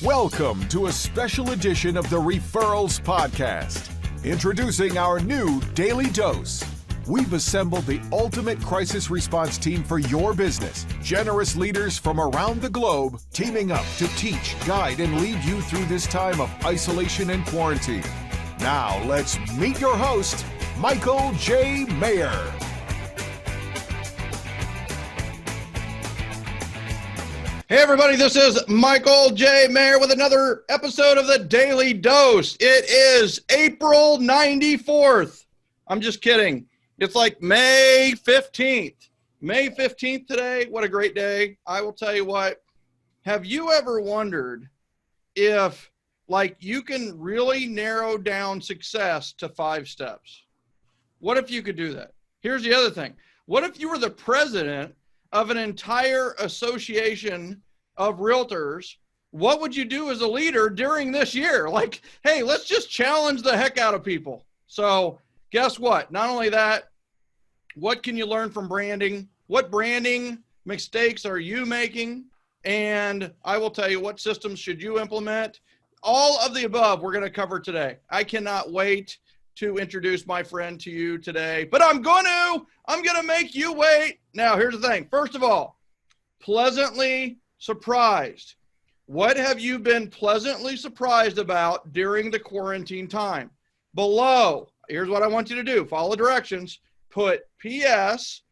Welcome to a special edition of the Referrals podcast. Introducing our new Daily Dose. We've assembled the ultimate crisis response team for your business. Generous leaders from around the globe teaming up to teach, guide, and lead you through this time of isolation and quarantine. Now let's meet your host, Michael J. Maher. Hey everybody, this is Michael J. Maher with another episode of the Daily Dose. It is April 94th. I'm just kidding. It's like May 15th. May 15th today. What a great day. I will tell you what. Have you ever wondered if you can really narrow down success to 5 steps? What if you could do that? Here's the other thing. What if you were the president of an entire association of realtors? What would you do as a leader during this year? Hey, let's just challenge the heck out of people. So guess what? Not only that, what can you learn from branding? What branding mistakes are you making? And I will tell you what systems should you implement. All of the above we're going to cover today. I cannot wait to introduce my friend to you today, but I'm going to make you wait. Now, here's the thing. First of all, pleasantly surprised. What have you been pleasantly surprised about during the quarantine time? Below, here's what I want you to do. Follow directions. Put PS,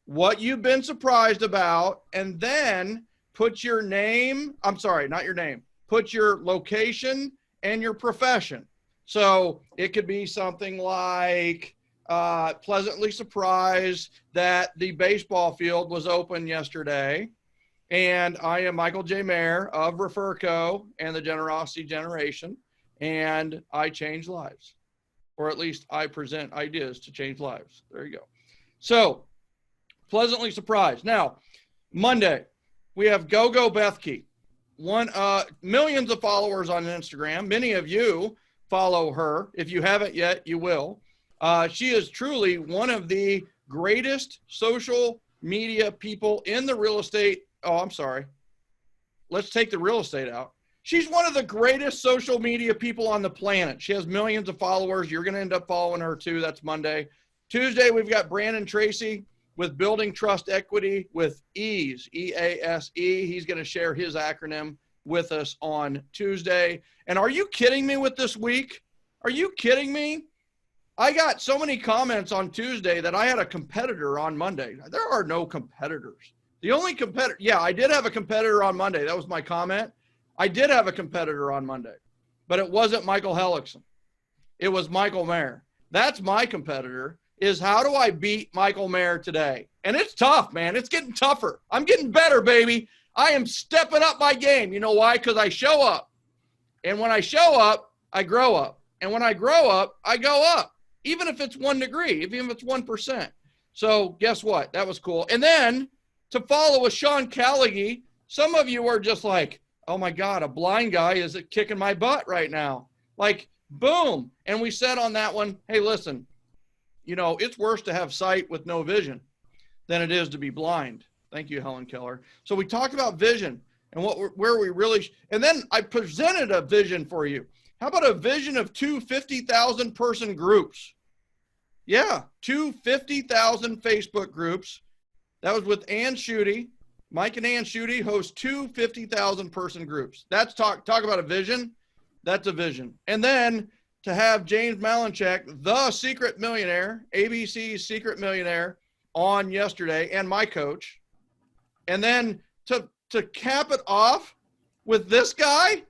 what you've been surprised about, and then put your name. I'm sorry, not your name. Put your location and your profession. So it could be something like pleasantly surprised that the baseball field was open yesterday. And I am Michael J. Maher of Referco and the Generosity Generation. And I change lives. Or at least I present ideas to change lives. There you go. So pleasantly surprised. Now, Monday, we have Go Bethke. Millions of followers on Instagram. Many of you follow her. If you haven't yet, you will. She is truly one of the greatest social media people in the real estate. Oh, I'm sorry. Let's take the real estate out. She's one of the greatest social media people on the planet. She has millions of followers. You're going to end up following her too. That's Monday. Tuesday, we've got Brandon Tracy with Building Trust Equity with EASE, E-A-S-E. He's going to share his acronym with us on Tuesday. And are you kidding me with this week? Are you kidding me? I got so many comments on Tuesday that I had a competitor on Monday. There are no competitors. The only competitor, I did have a competitor on Monday. That was my comment. I did have a competitor on Monday, but it wasn't Michael Hellickson. It was Michael Maher. That's my competitor, is how do I beat Michael Maher today? And it's tough, man. It's getting tougher. I'm getting better, baby. I am stepping up my game. You know why? Because I show up. And when I show up, I grow up. And when I grow up, I go up. Even if it's 1 degree, even if it's 1%. So guess what? That was cool. And then to follow with Sean Callaghy, some of you are just like, oh my God, a blind guy is kicking my butt right now. Boom. And we said on that one, hey, listen, it's worse to have sight with no vision than it is to be blind. Thank you, Helen Keller. So we talked about vision and where we really, and then I presented a vision for you. How about a vision of 2 50,000 person groups? Yeah, 2 50,000 Facebook groups. That was with Ann Schutte. Mike and Ann Schutte host 2 50,000 person groups. That's talk about a vision. That's a vision. And then to have James Malinchak, the secret millionaire, ABC's secret millionaire, on yesterday, and my coach. And then to cap it off with this guy?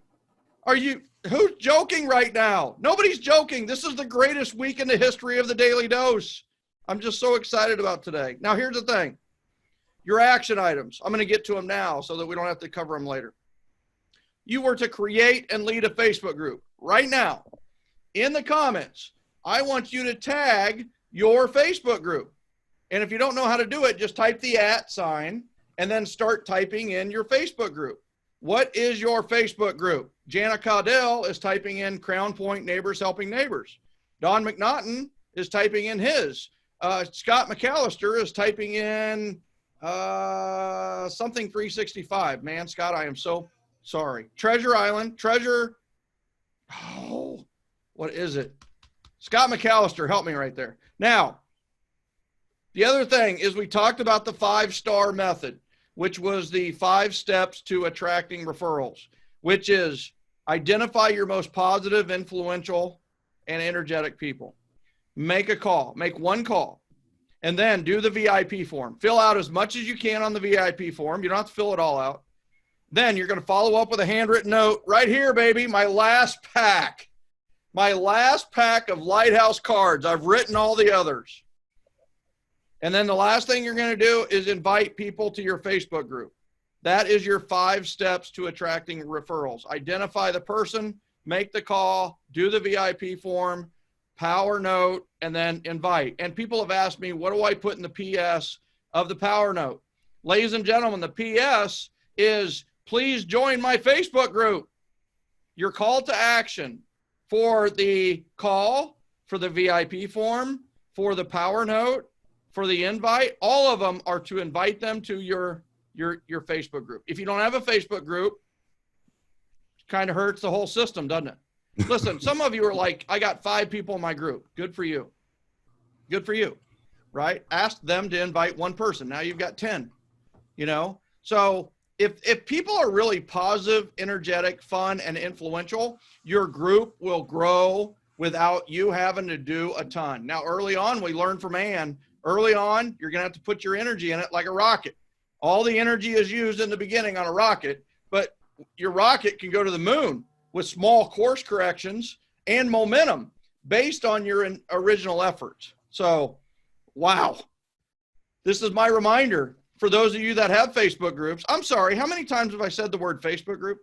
Who's joking right now? Nobody's joking. This is the greatest week in the history of the Daily Dose. I'm just so excited about today. Now, here's the thing. Your action items. I'm going to get to them now so that we don't have to cover them later. You were to create and lead a Facebook group right now. In the comments, I want you to tag your Facebook group. And if you don't know how to do it, just type the @ sign and then start typing in your Facebook group. What is your Facebook group? Jana Caudell is typing in Crown Point Neighbors Helping Neighbors. Don McNaughton is typing in his. Scott McAllister is typing in something 365. Man, Scott, I am so Sorry. Treasure Island. Oh, what is it? Scott McAllister, help me right there. Now, the other thing is we talked about the 5-star method, which was the 5 steps to attracting referrals, which is identify your most positive, influential, and energetic people. Make a call. Make one call. And then do the VIP form. Fill out as much as you can on the VIP form. You don't have to fill it all out. Then you're going to follow up with a handwritten note. Right here, baby, my last pack. My last pack of Lighthouse cards. I've written all the others. And then the last thing you're going to do is invite people to your Facebook group. That is your 5 steps to attracting referrals. Identify the person, make the call, do the VIP form, power note, and then invite. And people have asked me, what do I put in the PS of the power note? Ladies and gentlemen, the PS is, please join my Facebook group. Your call to action for the call, for the VIP form, for the power note, for the invite, all of them are to invite them to your Facebook group. If you don't have a Facebook group, it kind of hurts the whole system, doesn't it? Listen, some of you are like, I got 5 people in my group. Good for you. Good for you, right? Ask them to invite one person. Now you've got 10, you know? So if people are really positive, energetic, fun, and influential, your group will grow without you having to do a ton. Now, early on, we learned from Ann, early on, you're going to have to put your energy in it like a rocket. All the energy is used in the beginning on a rocket, but your rocket can go to the moon with small course corrections and momentum based on your original efforts. So, wow. This is my reminder for those of you that have Facebook groups. I'm sorry, how many times have I said the word Facebook group?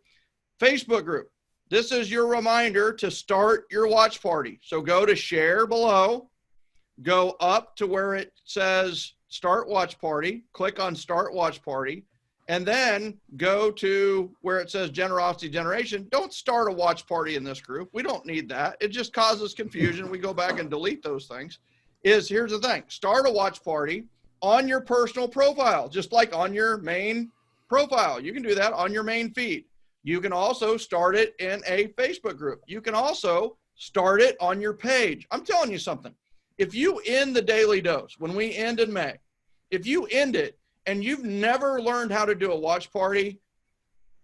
Facebook group. This is your reminder to start your watch party. So go to share below, go up to where it says start watch party, click on start watch party, and then go to where it says generosity generation. Don't start a watch party in this group. We don't need that. It just causes confusion. We go back and delete those things. Here's the thing. Start a watch party on your personal profile, just like on your main profile. You can do that on your main feed. You can also start it in a Facebook group. You can also start it on your page. I'm telling you something. If you end the Daily Dose, when we end in May, if you end it and you've never learned how to do a watch party,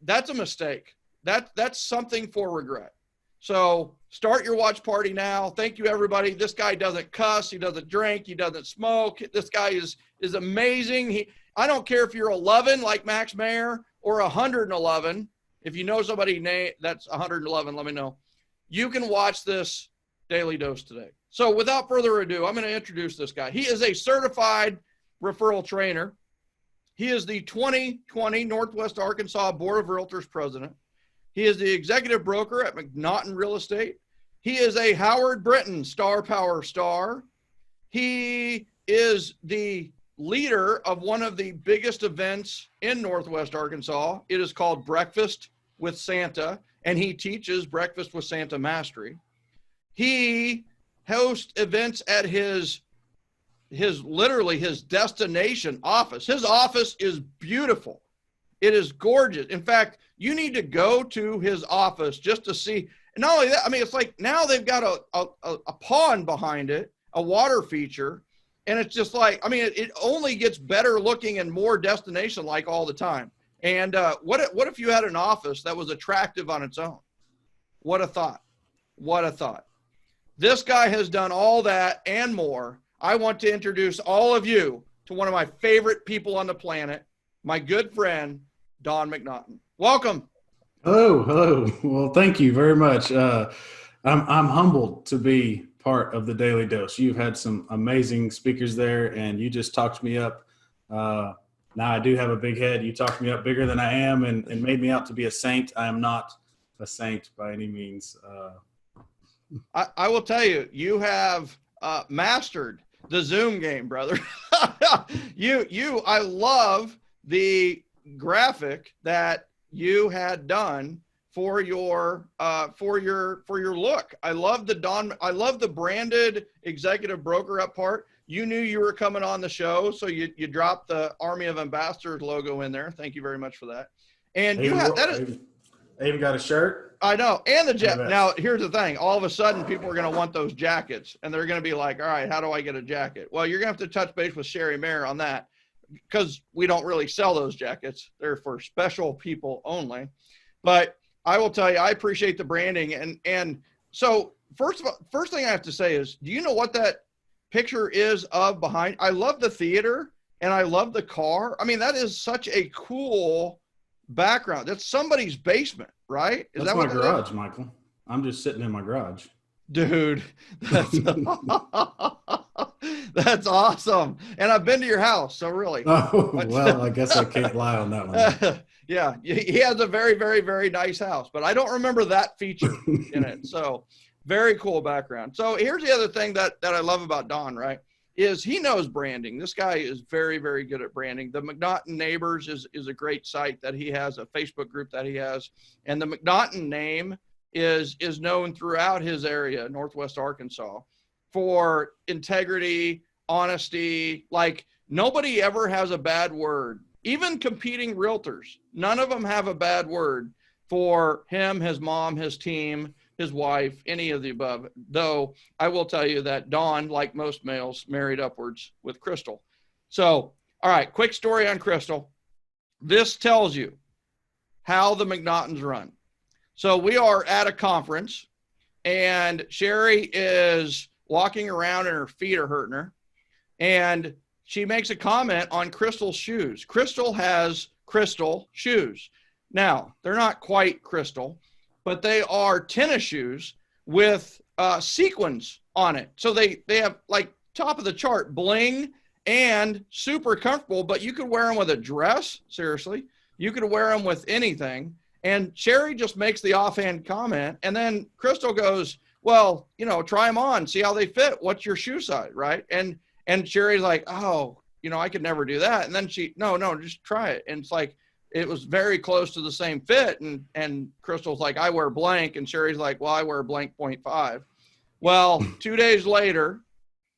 that's a mistake. That's something for regret. So start your watch party now. Thank you, everybody. This guy doesn't cuss. He doesn't drink. He doesn't smoke. This guy is amazing. I don't care if you're 11 like Max Maher or 111. If you know somebody that's 111, let me know. You can watch this Daily Dose today. So without further ado, I'm going to introduce this guy. He is a certified referral trainer. He is the 2020 Northwest Arkansas Board of Realtors president. He is the executive broker at McNaughton Real Estate. He is a Howard Brinton Star Power star. He is the leader of one of the biggest events in Northwest Arkansas. It is called Breakfast with Santa, and he teaches Breakfast with Santa Mastery. He hosts events at his destination office. His office is beautiful. It is gorgeous. In fact, you need to go to his office just to see. And not only that, I mean, it's like now they've got a pond behind it, a water feature. And it's just like, I mean, it only gets better looking and more destination-like all the time. And what if you had an office that was attractive on its own? What a thought. What a thought. This guy has done all that and more. I want to introduce all of you to one of my favorite people on the planet, my good friend, Don McNaughton. Welcome. Hello. Well, thank you very much. I'm humbled to be part of the Daily Dose. You've had some amazing speakers there, and you just talked me up. Now I do have a big head. You talked me up bigger than I am and made me out to be a saint. I am not a saint by any means. I will tell you, you have mastered the Zoom game, brother. I love the graphic that you had done for your look. I love the branded executive broker up part. You knew you were coming on the show, so you dropped the Army of Ambassadors logo in there. Thank you very much for that. And I even got a shirt. I know. And the Yeah, Now, here's the thing. All of a sudden, people are going to want those jackets, and they're going to be like, all right, how do I get a jacket? Well, you're going to have to touch base with Sherry Maher on that, because we don't really sell those jackets. They're for special people only. But I will tell you, I appreciate the branding. And so first thing I have to say is, do you know what that picture is of behind? I love the theater and I love the car. I mean, that is such a cool background. That's somebody's basement, right? Is That's that my what garage, Michael. I'm just sitting in my garage. Dude, that's, that's awesome. And I've been to your house, so really. Oh, well, I guess I can't lie on that one. Yeah, he has a very, very, very nice house, but I don't remember that feature in it. So very cool background. So here's the other thing that I love about Don, right, is he knows branding. This guy is very, very good at branding. The McNaughton Neighbors is a great site that he has, a Facebook group that he has. And the McNaughton name is known throughout his area, Northwest Arkansas, for integrity, honesty. Like, nobody ever has a bad word. Even competing realtors, none of them have a bad word for him, his mom, his team, his wife, any of the above. Though I will tell you that Don, like most males, married upwards with Crystal. So, all right, quick story on Crystal. This tells you how the McNaughtons run. So we are at a conference, and Sherry is walking around and her feet are hurting her. And she makes a comment on Crystal's shoes. Crystal has crystal shoes. Now, they're not quite crystal, but they are tennis shoes with sequins on it. So they have, like, top of the chart bling and super comfortable, but you could wear them with a dress. Seriously, you could wear them with anything. And Sherry just makes the offhand comment. And then Crystal goes, well, you know, try them on, see how they fit. What's your shoe size, right? And Sherry's like, oh, you know, I could never do that. And then no, just try it. And it's like, it was very close to the same fit. And Crystal's like, I wear blank. And Sherry's like, well, I wear blank 0.5. Well, 2 days later,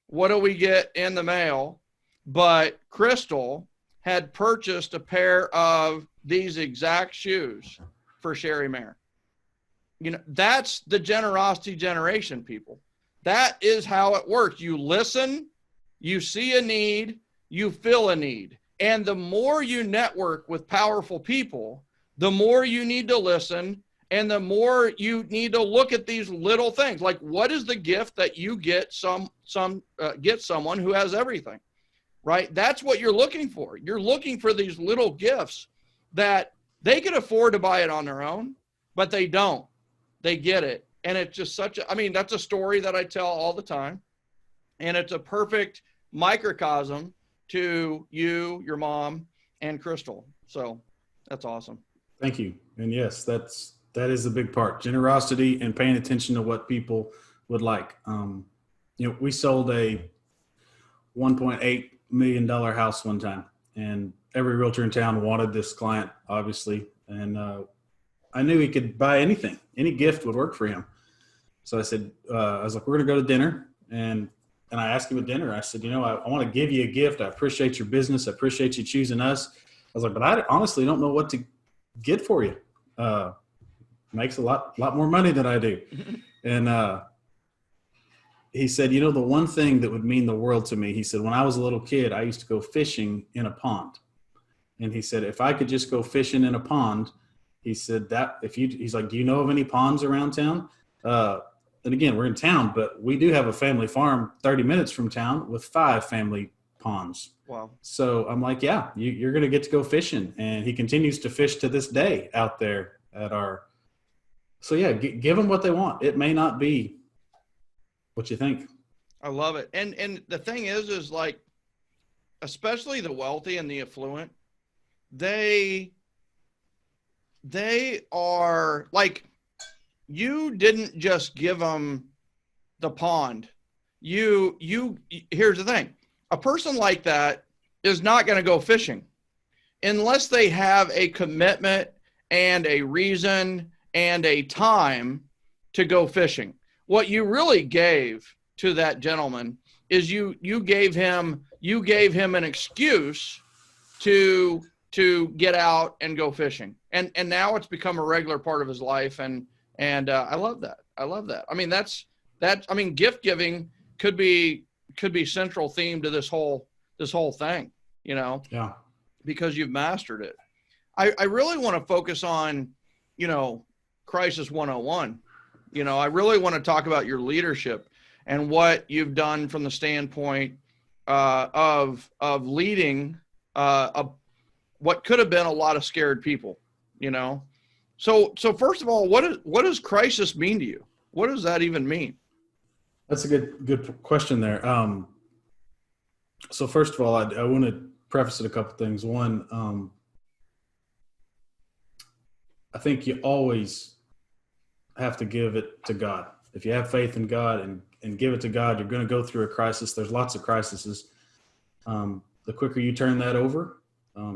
what do we get in the mail? But Crystal had purchased a pair of these exact shoes for Sherry Maher. You know, that's the generosity generation, people. That is how it works. You listen, you see a need, you fill a need. And the more you network with powerful people, the more you need to listen, and the more you need to look at these little things. Like, what is the gift that you get get someone who has everything, right? That's what you're looking for. You're looking for these little gifts that they can afford to buy it on their own, but they don't. They get it. And it's just that's a story that I tell all the time. And it's a perfect microcosm to you, your mom, and Crystal. So that's awesome. Thank you. And yes, that is a big part. Generosity and paying attention to what people would like. You know, we sold a $1.8 million house one time, and every realtor in town wanted this client, obviously. And I knew he could buy anything. Any gift would work for him. So I said, I was like, we're going to go to dinner. And I asked him at dinner, I said, you know, I want to give you a gift. I appreciate your business. I appreciate you choosing us. I was like, but I honestly don't know what to get for you. Makes a lot more money than I do. And he said, you know, the one thing that would mean the world to me, he said, when I was a little kid, I used to go fishing in a pond. And he said, if I could just go fishing in a pond, he said he's like, do you know of any ponds around town? And again, we're in town, but we do have a family farm 30 minutes from town with 5 family ponds. Wow. So I'm like, yeah, you're going to get to go fishing. And he continues to fish to this day out there at so yeah, give them what they want. It may not be what you think. I love it. And the thing is like, especially the wealthy and the affluent, they are like, you didn't just give them the pond. Here's the thing. A person like that is not going to go fishing unless they have a commitment and a reason and a time to go fishing. What you really gave to that gentleman is you gave him an excuse to to get out and go fishing. And now it's become a regular part of his life. And I love that. I love that. I mean, gift giving could be central theme to this whole thing, Yeah. because you've mastered it. I really want to focus on, Crisis 101. I really want to talk about your leadership and what you've done from the standpoint of leading what could have been a lot of scared people, So first of all, what does crisis mean to you? What does that even mean? That's a good question there. So first of all, I want to preface it a couple things. One, I think you always have to give it to God. If you have faith in God and give it to God, you're going to go through a crisis. There's lots of crises. The quicker you turn that over,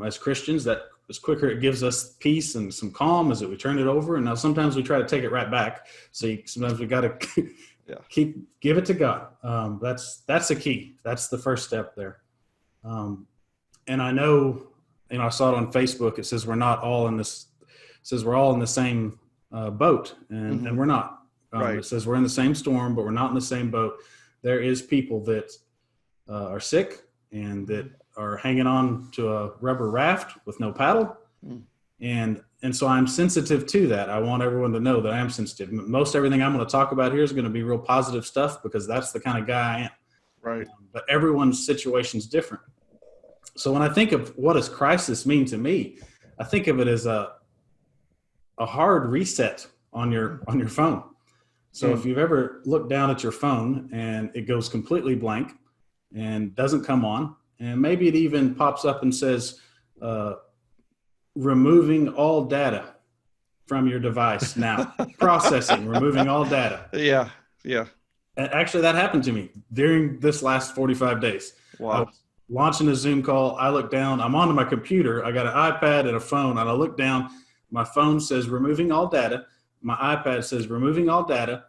as Christians, that as quicker it gives us peace and some calm as we turn it over. And now sometimes we try to take it right back. So sometimes we got to give it to God. That's the key. That's the first step there. And I know, I saw it on Facebook. It says we're not all in this. It says we're all in the same boat, and we're not. Right. It says we're in the same storm, but we're not in the same boat. There is people that are sick and that are hanging on to a rubber raft with no paddle. And so I'm sensitive to that. I want everyone to know that I am sensitive. Most everything I'm going to talk about here is going to be real positive stuff because that's the kind of guy I am. Right. But everyone's situation is different. So when I think of what does crisis mean to me, I think of it as a hard reset on your phone. So if you've ever looked down at your phone and it goes completely blank and doesn't come on, and maybe it even pops up and says, removing all data from your device now, processing, removing all data. Yeah. Yeah. Actually, that happened to me during this last 45 days. Wow. I was launching a Zoom call. I look down, I'm onto my computer. I got an iPad and a phone, and I look down. My phone says removing all data. My iPad says removing all data.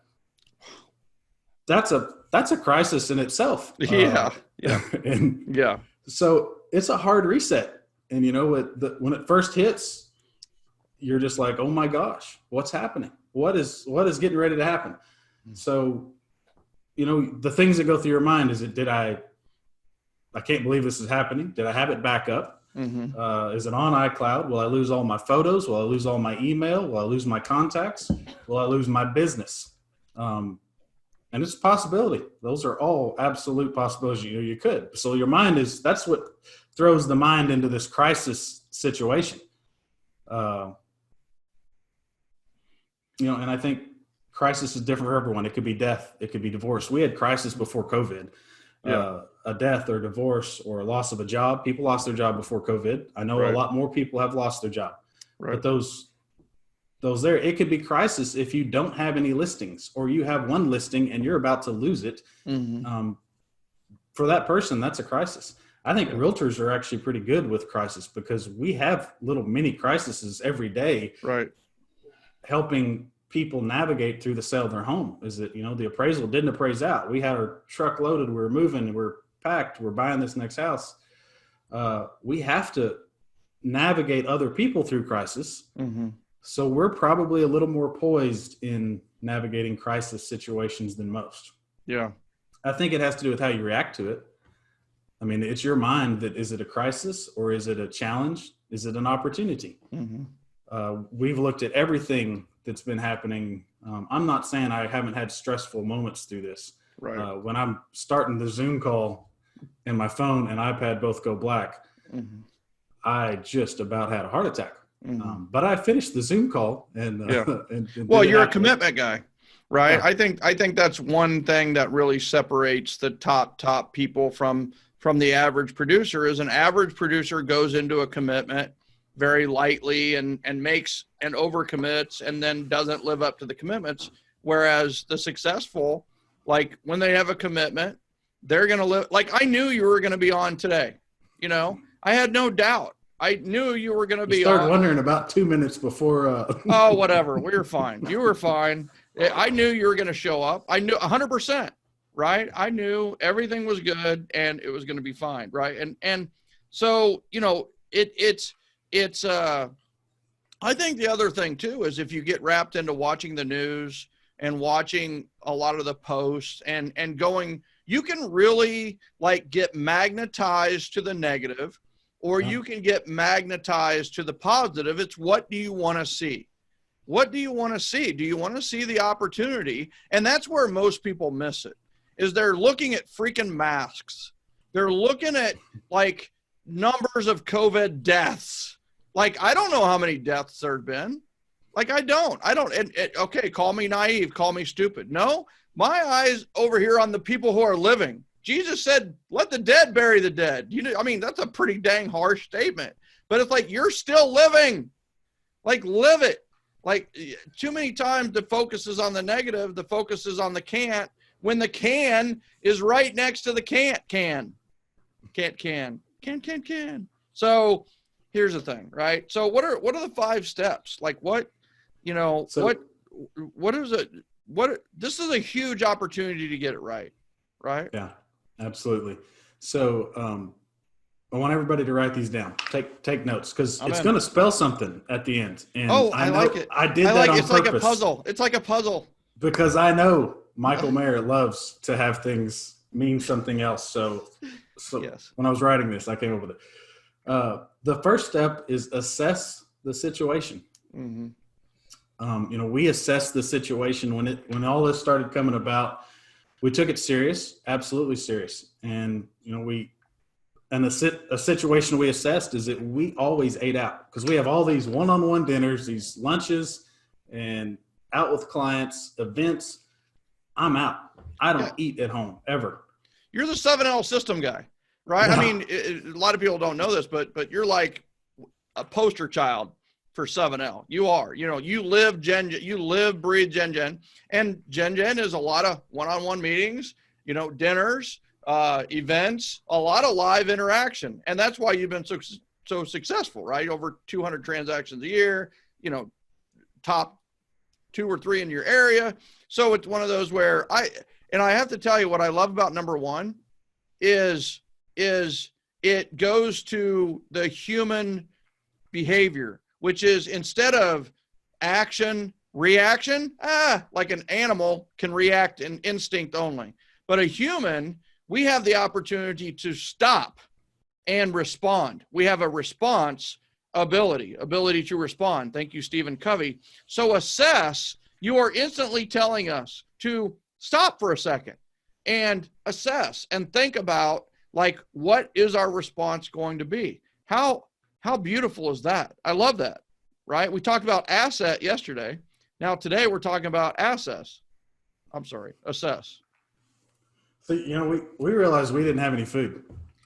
That's a crisis in itself. Yeah. Yeah. And yeah. So it's a hard reset. And when it first hits, you're just like, oh my gosh, what's happening? What is getting ready to happen? So, the things that go through your mind is I can't believe this is happening. Did I have it back up? Is it on iCloud? Will I lose all my photos? Will I lose all my email? Will I lose my contacts? Will I lose my business? And it's a possibility. Those are all absolute possibilities. You could. So your mind that's what throws the mind into this crisis situation. And I think crisis is different for everyone. It could be death. It could be divorce. We had crisis before COVID. A death or divorce or a loss of a job. People lost their job before COVID. I know a lot more people have lost their job. Right. But those there, it could be crisis if you don't have any listings or you have one listing and you're about to lose it. For that person, that's a crisis. I think realtors are actually pretty good with crisis because we have little mini crises every day. Right. Helping people navigate through the sale of their home. Is that, the appraisal didn't appraise out. We had our truck loaded. We're moving. We're packed. We're buying this next house. We have to navigate other people through crisis. So we're probably a little more poised in navigating crisis situations than most. Yeah. I think it has to do with how you react to it. I mean, it's your mind that, is it a crisis or is it a challenge? Is it an opportunity? We've looked at everything that's been happening. I'm not saying I haven't had stressful moments through this. Right. When I'm starting the Zoom call and my phone and iPad both go black, I just about had a heart attack. But I finished the Zoom call and well, you're a commitment guy, right? Yeah. I think that's one thing that really separates the top people from the average producer. Is an average producer goes into a commitment very lightly and makes and overcommits and then doesn't live up to the commitments. Whereas the successful, like when they have a commitment, they're going to live. Like I knew you were going to be on today. I had no doubt. I knew you were going to be on. Started wondering about 2 minutes before. Oh, whatever. We were fine. You were fine. I knew you were going to show up. I knew 100%. Right. I knew everything was good and it was going to be fine. Right. And so, it's it's I think the other thing too is if you get wrapped into watching the news and watching a lot of the posts and going, you can really like get magnetized to the negative, or you can get magnetized to the positive. It's what do you want to see? What do you want to see? Do you want to see the opportunity? And that's where most people miss it, is they're looking at freaking masks. They're looking at like numbers of COVID deaths. Like, I don't know how many deaths there have been. Like, I don't. Okay, call me naive, call me stupid. No, my eyes over here on the people who are living. Jesus said, let the dead bury the dead. You know, I mean, that's a pretty dang harsh statement. But it's like, you're still living. Like, live it. Like, too many times the focus is on the negative, the focus is on the can't, when the can is right next to the can't can. Can. So here's the thing, right? So what are the 5 steps? Like what, you know, so, what is it? This is a huge opportunity to get it right? Yeah, absolutely. So I want everybody to write these down. Take notes, because it's going to spell something at the end. And I like it. I did that on it's purpose. Like a puzzle. It's like a puzzle. Because I know Michael Maher loves to have things mean something else. So yes. When I was writing this, I came up with it. The first step is assess the situation. Mm-hmm. You know, we assessed the situation when all this started coming about. We took it serious, absolutely serious. And, you know, a situation we assessed is that we always ate out, because we have all these one-on-one dinners, these lunches, and out with clients, events. I'm out. I don't eat at home ever. You're the 7L system guy, right? Yeah. I mean, a lot of people don't know this, but you're like a poster child for 7L. You are, you know, you live, breathe Gen. And Gen is a lot of one-on-one meetings, you know, dinners, events, a lot of live interaction. And that's why you've been so successful, right? Over 200 transactions a year, you know, top 2 or 3 in your area. So it's one of those where I have to tell you what I love about number 1 is it goes to the human behavior, which is instead of action, reaction, like an animal can react in instinct only. But a human, we have the opportunity to stop and respond. We have a response ability to respond. Thank you, Stephen Covey. So assess, you are instantly telling us to stop for a second and assess and think about, like, what is our response going to be? How beautiful is that? I love that, right? We talked about asset yesterday. Now today we're talking about assess. Assess. So, you know, we realized we didn't have any food.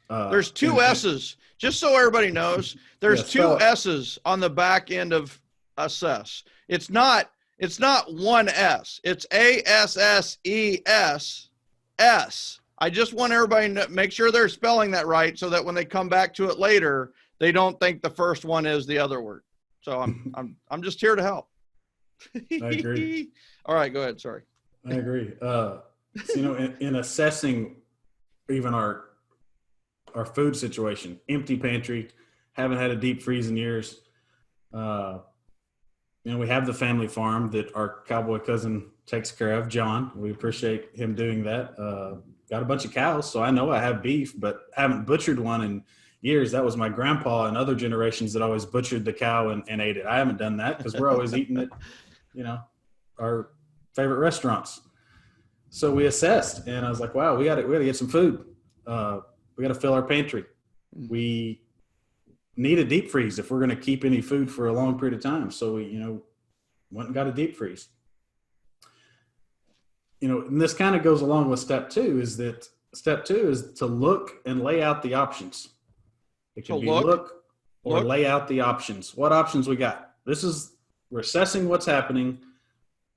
There's 2 S's. Just so everybody knows, there's 2 S's on the back end of assess. It's not 1 S. It's ASSES S. I just want everybody to make sure they're spelling that right, so that when they come back to it later, they don't think the first one is the other word. So I'm just here to help. I agree. All right, go ahead. Sorry. I agree. So, you know, in assessing even our food situation, empty pantry, haven't had a deep freeze in years. You know, we have the family farm that our cowboy cousin takes care of, John. We appreciate him doing that. Got a bunch of cows, so I know I have beef, but haven't butchered one in years. That was my grandpa and other generations that always butchered the cow and ate it. I haven't done that because we're always eating it, you know, our favorite restaurants. So we assessed, and I was like, wow, we got to get some food. We got to fill our pantry. We need a deep freeze if we're going to keep any food for a long period of time. So we, you know, went and got a deep freeze. You know, and this kind of goes along with step 2, is that step 2 is to look and lay out the options. It can be look or lay out the options. What options we got? We're assessing what's happening.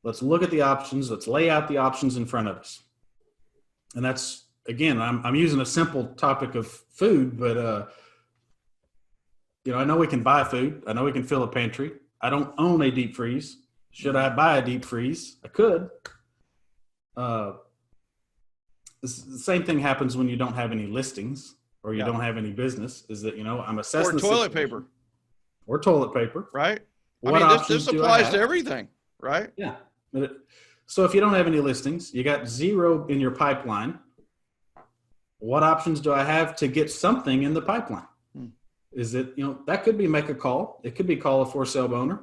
Let's look at the options. Let's lay out the options in front of us. And that's, again, I'm using a simple topic of food, but, you know, I know we can buy food. I know we can fill a pantry. I don't own a deep freeze. Should I buy a deep freeze? I could. The same thing happens when you don't have any listings or you don't have any business, is that, you know, I'm assessing. Or toilet paper. or toilet paper. Right. What options this do I applies have? to everything, right? Yeah. So if you don't have any listings, you got 0 in your pipeline. What options do I have to get something in the pipeline? Is it, that could be make a call. It could be call a for sale owner.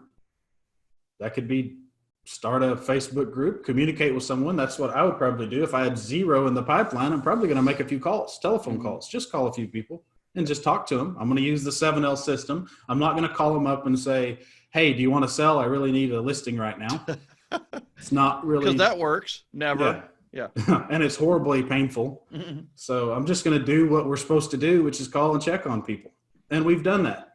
That could be start a Facebook group, communicate with someone. That's what I would probably do. If I had 0 in the pipeline, I'm probably going to make a few calls, telephone calls, just call a few people and just talk to them. I'm going to use the 7L system. I'm not going to call them up and say, hey, do you want to sell? I really need a listing right now. It's not really. Because that works. Never. Yeah. And it's horribly painful. Mm-hmm. So I'm just going to do what we're supposed to do, which is call and check on people. And we've done that.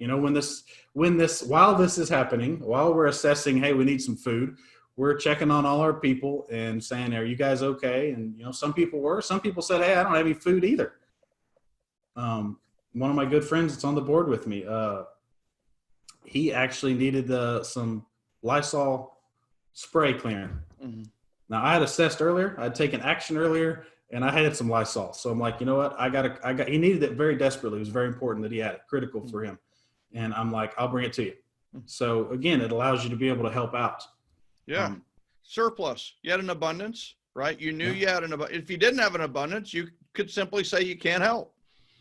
While this is happening, while we're assessing, hey, we need some food, we're checking on all our people and saying, are you guys okay? And, some people said, hey, I don't have any food either. One of my good friends that's on the board with me, he actually needed some Lysol spray cleaner. Mm-hmm. Now I had assessed earlier, I'd taken action earlier, and I had some Lysol. So I'm like, you know what? He needed it very desperately. It was very important that he had it, critical for him. And I'm like, I'll bring it to you. So again, it allows you to be able to help out. Yeah. Surplus. You had an abundance, right? You knew you had an abundance. If you didn't have an abundance, you could simply say you can't help.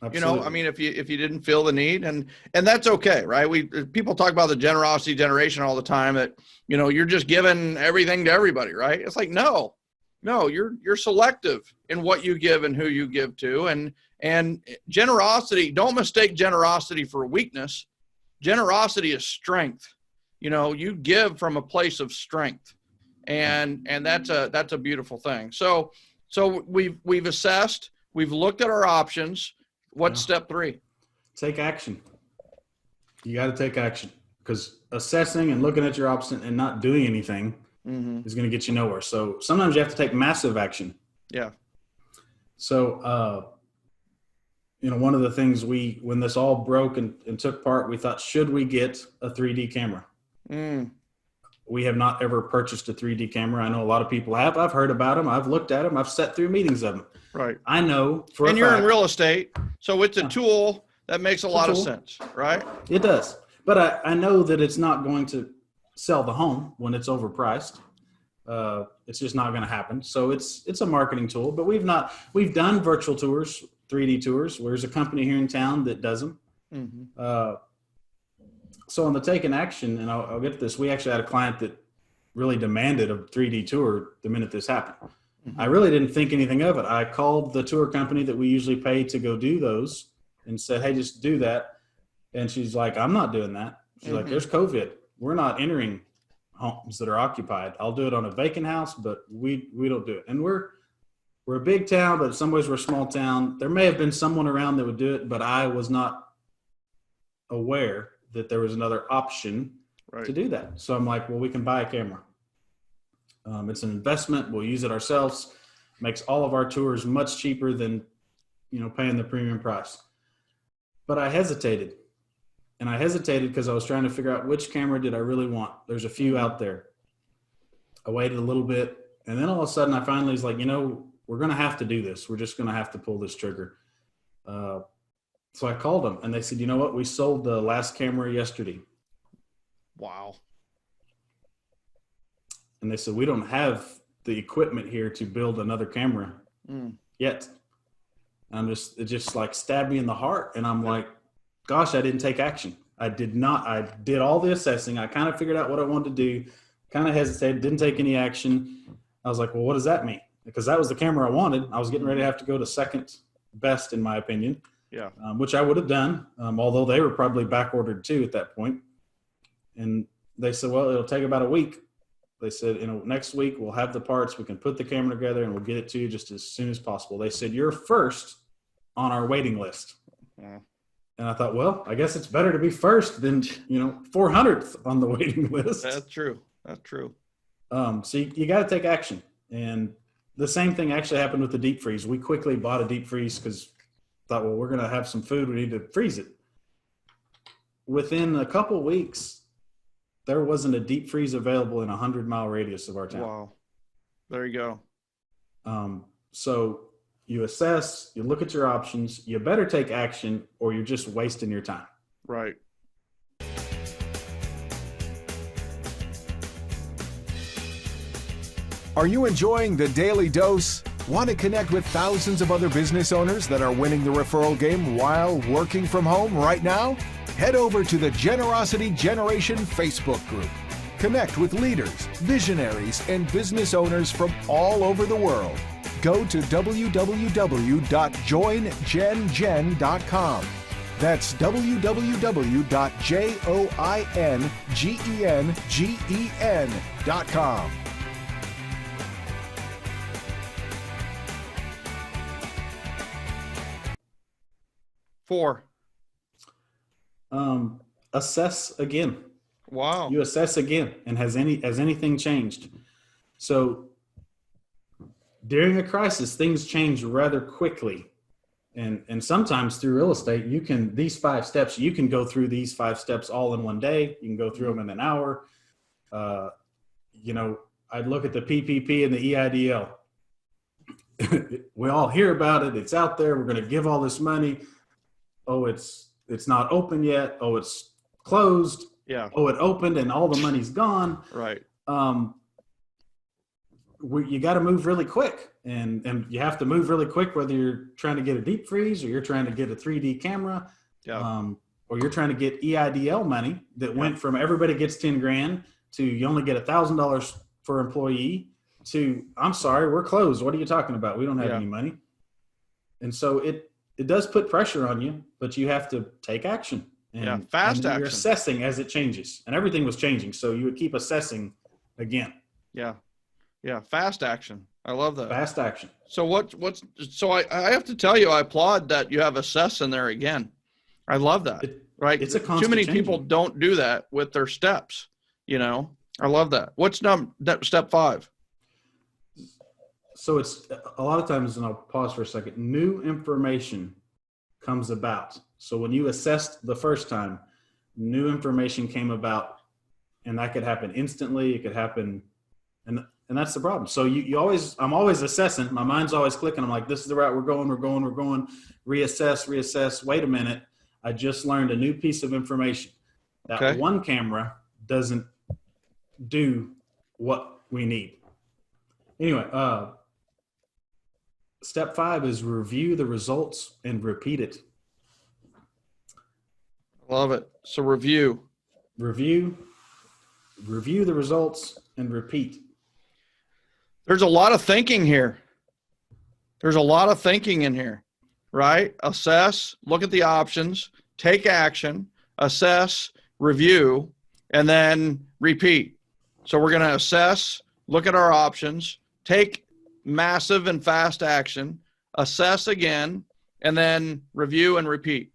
Absolutely. If you didn't feel the need, and that's okay, right? People talk about the generosity generation all the time that, you're just giving everything to everybody, right? It's like, no, you're selective in what you give and who you give to. And generosity, don't mistake generosity for weakness. Generosity is strength. You give from a place of strength, and that's a beautiful thing. So we've assessed, we've looked at our options. What's step 3? Take action. You got to take action, because assessing and looking at your option and not doing anything is going to get you nowhere. So sometimes you have to take massive action. Yeah. So, one of the things when this all broke and took part, we thought, should we get a 3D camera? We have not ever purchased a 3D camera. I know a lot of people have. I've heard about them. I've looked at them. I've sat through meetings of them. Right. I know for a fact. And you're in real estate, so it's a tool that makes a lot of sense, right? It does. But I know that it's not going to sell the home when it's overpriced. It's just not going to happen. So it's a marketing tool. But we've done virtual tours, 3D tours. There's a company here in town that does them. So on the taking action, and I'll get to this, we actually had a client that really demanded a 3D tour the minute this happened. I really didn't think anything of it. I called the tour company that we usually pay to go do those and said, hey, just do that. And she's like, I'm not doing that. She's like, there's COVID. We're not entering homes that are occupied. I'll do it on a vacant house, but we don't do it. And we're a big town, but in some ways we're a small town. There may have been someone around that would do it, but I was not aware that there was another option to do that. So I'm like, well, we can buy a camera. It's an investment. We'll use it ourselves. Makes all of our tours much cheaper than, paying the premium price. But I hesitated. And I hesitated because I was trying to figure out which camera did I really want. There's a few out there. I waited a little bit. And then all of a sudden I finally was like, we're going to have to do this. We're just going to have to pull this trigger. So I called them and they said, you know what? We sold the last camera yesterday. Wow. And they said, we don't have the equipment here to build another camera yet. And it just like stabbed me in the heart. And I'm like, gosh, I didn't take action. I did all the assessing. I kind of figured out what I wanted to do, kind of hesitated, didn't take any action. I was like, well, what does that mean? Because that was the camera I wanted. I was getting ready to have to go to second best, in my opinion. Yeah. Which I would have done, although they were probably back ordered too at that point. And they said, well, it'll take about a week. They said, next week we'll have the parts. We can put the camera together and we'll get it to you just as soon as possible. They said, you're first on our waiting list. Yeah. And I thought, well, I guess it's better to be first than, 400th on the waiting list. That's true. That's true. So you got to take action. And the same thing actually happened with the deep freeze. We quickly bought a deep freeze because thought, well, we're going to have some food. We need to freeze it. Within a couple of weeks, there wasn't a deep freeze available in a 100-mile radius of our town. Wow. There you go. So you assess, you look at your options, you better take action or you're just wasting your time. Right. Are you enjoying the Daily Dose? Want to connect with thousands of other business owners that are winning the referral game while working from home right now? Head over to the Generosity Generation Facebook group. Connect with leaders, visionaries, and business owners from all over the world. Go to www.joingengen.com. That's www.joingengen.com. Four. Assess again. Wow. You assess again, and has anything changed? So during a crisis, things change rather quickly. And sometimes through real estate, you can go through these 5 steps all in one day. You can go through them in an hour. I'd look at the PPP and the EIDL. We all hear about it. It's out there. We're going to give all this money. Oh, it's not open yet. Oh, it's closed. Yeah. Oh, it opened and all the money's gone. Right. You got to move really quick, and you have to move really quick, whether you're trying to get a deep freeze or you're trying to get a 3D camera, or you're trying to get EIDL money that went from everybody gets 10 grand to you only get $1,000 per employee to, I'm sorry, we're closed. What are you talking about? We don't have any money. And so it does put pressure on you, but you have to take action. Fast action. You're assessing as it changes, and everything was changing. So you would keep assessing again. Yeah. Fast action. I love that. Fast action. So so I have to tell you, I applaud that you have assess in there again. I love that. Right. It's a constant Too many changing. people don't do that with their steps. I love that. What's step 5? So it's a lot of times, and I'll pause for a second, new information comes about. So when you assessed the first time, new information came about, and that could happen instantly. It could happen. And that's the problem. So I'm always assessing. My mind's always clicking. I'm like, this is the route we're going. Reassess. Wait a minute. I just learned a new piece of information. That one camera doesn't do what we need. Anyway, step 5 is review the results and repeat it. Love it. So review the results and repeat. There's a lot of thinking here. There's a lot of thinking in here, right? Assess, look at the options, take action, assess, review, and then repeat. So we're going to assess, look at our options, take massive and fast action, assess again, and then review and repeat.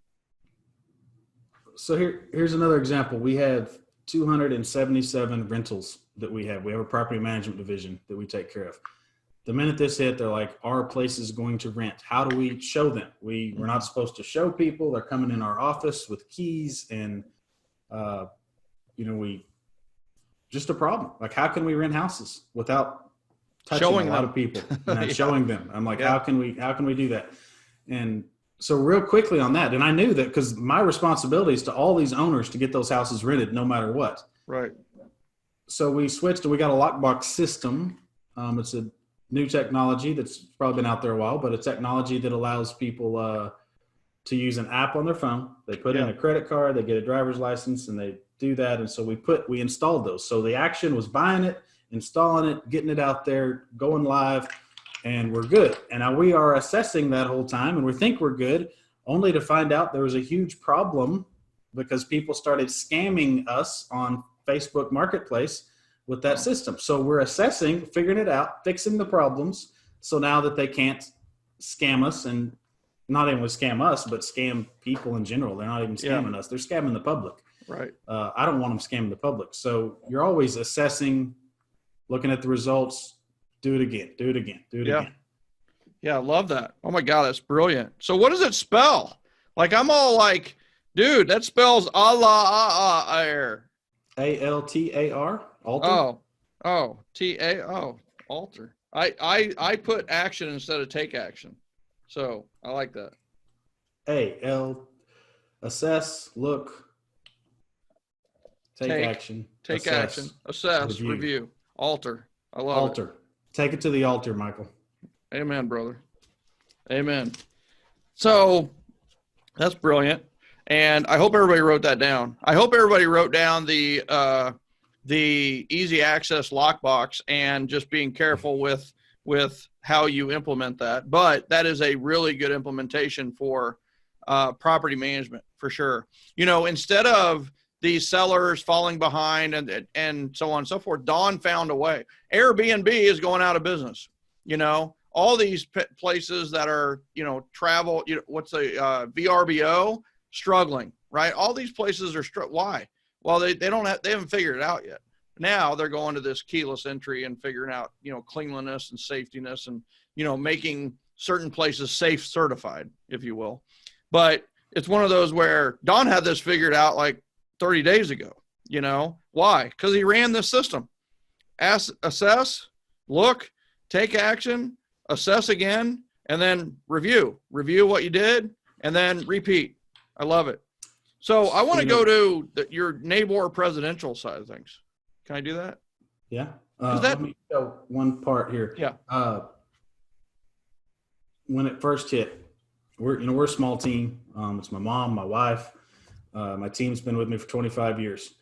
So here's another example. We have 277 rentals that we have. We have a property management division that we take care of. The minute this hit, they're like, our place is going to rent. How do we show them? We're not supposed to show people. They're coming in our office with keys, and just a problem. Like, how can we rent houses without touching a lot of people and showing them? I'm like, how can we do that? And so real quickly on that, and I knew that because my responsibility is to all these owners to get those houses rented no matter what. Right. So we switched and we got a lockbox system. It's a new technology that's probably been out there a while, but a technology that allows people to use an app on their phone. They put in a credit card, they get a driver's license, and they do that. And so we installed those. So the action was buying it, installing it, getting it out there, going live, and we're good. And now we are assessing that whole time, and we think we're good, only to find out there was a huge problem because people started scamming us on Facebook Marketplace with that system. So we're assessing, figuring it out, fixing the problems. So now that they can't scam us, and not even scam us, but scam people in general. They're not even scamming us. They're scamming the public. Right. I don't want them scamming the public. So you're always assessing, looking at the results, do it again. Yeah, I love that. Oh my God, that's brilliant. So what does it spell? Like, I'm all like, dude, that spells Allah. ALTAR, alter. Alter. I put action instead of take action. So I like that. Assess, look, take action. Take action. Assess, review. Alter. I love it. Take it to the altar, Michael. Amen, brother. Amen. So that's brilliant. And I hope everybody wrote that down. I hope everybody wrote down the easy access lockbox and just being careful with how you implement that. But that is a really good implementation for property management for sure. Instead of these sellers falling behind and so on and so forth, Dawn found a way. Airbnb is going out of business. All these places that are, travel, what's a VRBO, struggling, right? All these places are why? Well, they haven't figured it out yet. Now they're going to this keyless entry and figuring out, cleanliness and safetiness and, making certain places safe certified, if you will. But it's one of those where Don had this figured out like 30 days ago. Why? Because he ran this system. Assess, look, take action, assess again, and then review what you did, and then repeat. I love it. So I want to go to your neighbor presidential side of things. Can I do that? Yeah. Let me show one part here. Yeah. When it first hit, we're a small team. It's my mom, my wife. My team's been with me for 25 years.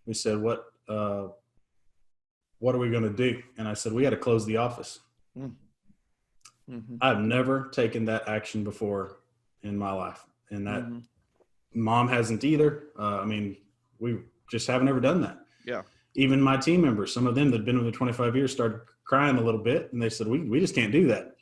We said, what are we going to do? And I said, we got to close the office. Mm-hmm. I've never taken that action before in my life. And that mom hasn't either. We just haven't ever done that. Yeah. Even my team members, some of them that had been with me 25 years started crying a little bit. And they said, we just can't do that.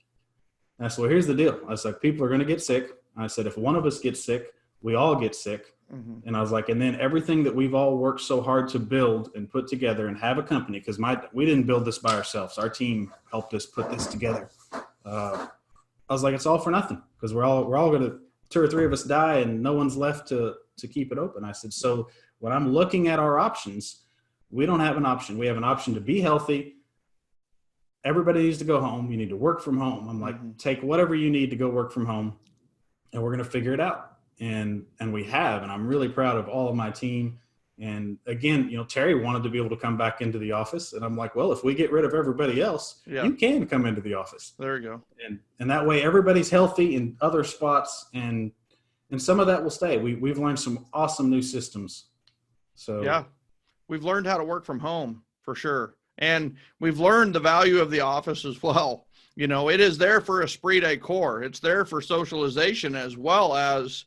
And I said, well, here's the deal. I was like, people are going to get sick. I said, if one of us gets sick, we all get sick. Mm-hmm. And I was like, and then everything that we've all worked so hard to build and put together and have a company, because we didn't build this by ourselves. Our team helped us put this together. I was like, it's all for nothing, because we're all going to, 2 or 3 of us die and no one's left to keep it open. I said, so when I'm looking at our options, we don't have an option. We have an option to be healthy. Everybody needs to go home. You need to work from home. I'm like, take whatever you need to go work from home, and we're going to figure it out. And we have, and I'm really proud of all of my team. And again, Terry wanted to be able to come back into the office, and I'm like, well, if we get rid of everybody else, you can come into the office. There you go. And that way everybody's healthy in other spots, and some of that will stay. We've learned some awesome new systems. So yeah, we've learned how to work from home for sure. And we've learned the value of the office as well. It is there for esprit de corps. It's there for socialization as well as,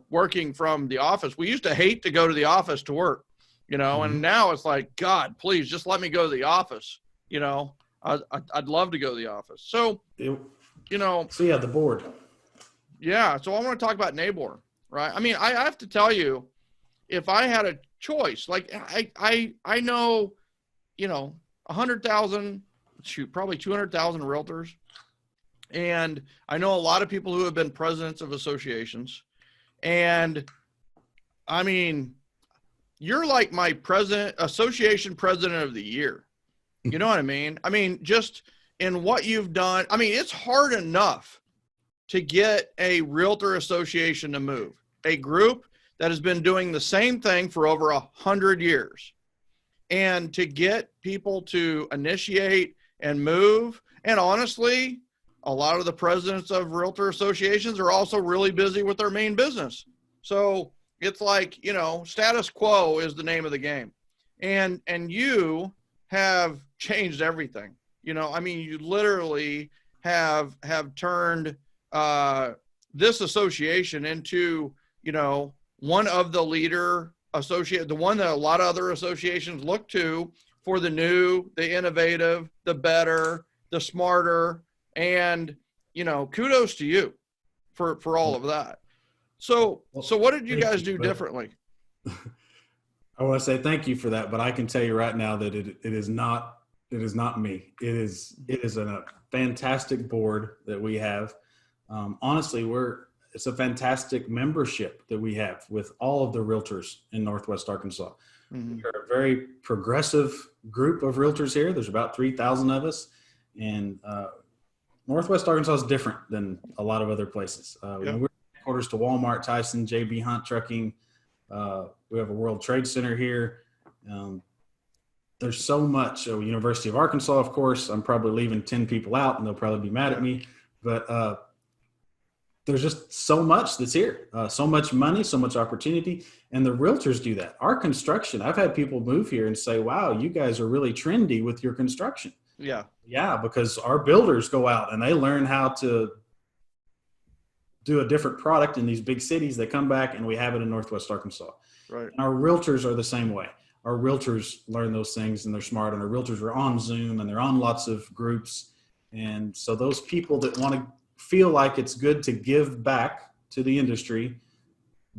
working from the office. We used to hate to go to the office to work, and now it's like, God, please just let me go to the office. I'd love to go to the office. So, So yeah, the board. Yeah. So I want to talk about neighbor, right? I have to tell you, if I had a choice, like I know, 100,000, probably 200,000 realtors. And I know a lot of people who have been presidents of associations. And you're like my association president of the year. You know what I mean? Just in what you've done. It's hard enough to get a realtor association to move, a group that has been doing the same thing for over 100 years. And to get people to initiate and move. And honestly, a lot of the presidents of realtor associations are also really busy with their main business. So it's like, status quo is the name of the game. And you have changed everything. You literally have turned this association into, one of the leader the one that a lot of other associations look to for the new, the innovative, the better, the smarter, and, kudos to you for all of that. So what did you guys do differently? I want to say thank you for that, but I can tell you right now that it is not me. It is a fantastic board that we have. Honestly, it's a fantastic membership that we have with all of the realtors in Northwest Arkansas. Mm-hmm. We're a very progressive group of realtors here. There's about 3,000 of us, and Northwest Arkansas is different than a lot of other places. We're headquarters to Walmart, Tyson, JB Hunt Trucking. We have a World Trade Center here. there's so much. University of Arkansas, of course, I'm probably leaving 10 people out and they'll probably be mad at me, but there's just so much that's here, so much money, so much opportunity. And the realtors do that. Our construction, I've had people move here and say, wow, you guys are really trendy with your construction. Yeah. Yeah, because our builders go out and they learn how to do a different product in these big cities. They come back and we have it in Northwest Arkansas. Right. And our realtors are the same way. Our realtors learn those things and they're smart, and our realtors are on Zoom and they're on lots of groups. And so those people that want to feel like it's good to give back to the industry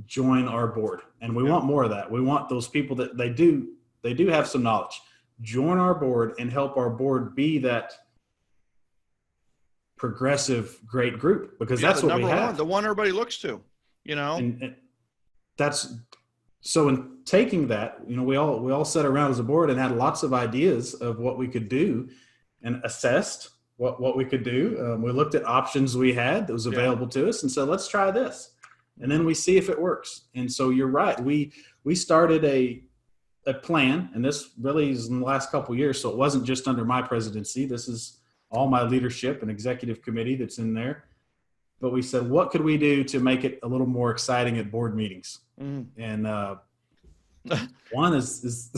join our board. And we want more of that. We want those people that they do have some knowledge, join our board and help our board be that progressive great group, because that's what we have. The one everybody looks to, and that's so in taking that, we all sat around as a board and had lots of ideas of what we could do and assessed what we could do. We looked at options we had that was available to us and said, let's try this. And then we see if it works. And so you're right. We started a plan, and this really is in the last couple of years. So it wasn't just under my presidency. This is all my leadership and executive committee that's in there. But we said, what could we do to make it a little more exciting at board meetings? And one is